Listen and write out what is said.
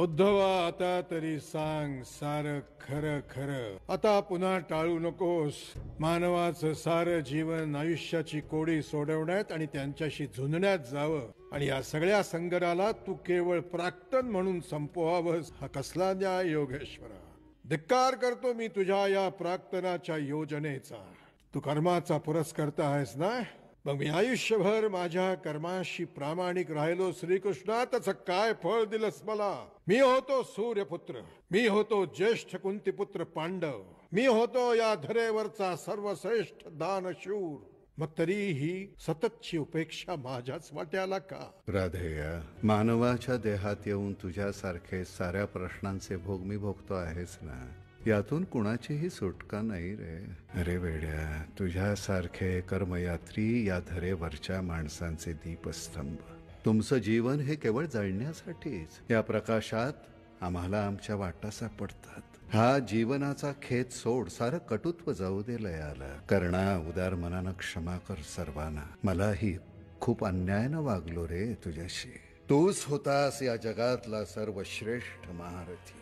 उद्धवा, आता तरी सांग सार खरं खरं. आता पुन्हा टाळू नकोस. मानवाचं सारं जीवन आयुष्याची कोडी सोडवण्यात आणि त्यांच्याशी झुंजण्यात जावं, आणि या सगळ्या संग्राला तू केवळ प्राक्तन म्हणून संपवावंस. हा कसला न्याय योगेश्वरा. धिक्कार करतो मी तुझ्या या प्राक्तनाच्या योजनेचा. तू कर्माचा पुरस्कर्ता आहेस ना, मग मी आयुष्यभर माझ्या कर्माशी प्रामाणिक राहिलो. श्रीकृष्णा, त्याचं काय फळ दिलंस मला? मी होतो सूर्यपुत्र, मी होतो ज्येष्ठ कुंतीपुत्र पांडव, मी होतो या धरेवरचा सर्वश्रेष्ठ दानशूर. मग तरीही सततची उपेक्षा माझ्याच वाट्याला का? राधेया, मानवाच्या देहात येऊन तुझ्यासारखे साऱ्या प्रश्नांचे भोग मी भोगतो आहेस ना. यातून कुणाचीही सुटका नाही रे. अरे वेड्या, तुझ्यासारखे कर्मयात्री या धरेवरच्या माणसांचे दीपस्तंभ. तुमचं जीवन हे केवळ जळण्यासाठीच. या प्रकाशात आम्हाला आमच्या वाटा सापडतात. हा जीवनाचा खेत सोड, सारं कटुत्व जाऊ दे लयाला. कर्णा, उदार मनानं क्षमा कर सर्वांना. मलाही खूप अन्यायानं वागलो रे तुझ्याशी. तूच होतास या जगातला सर्वश्रेष्ठ महारथी.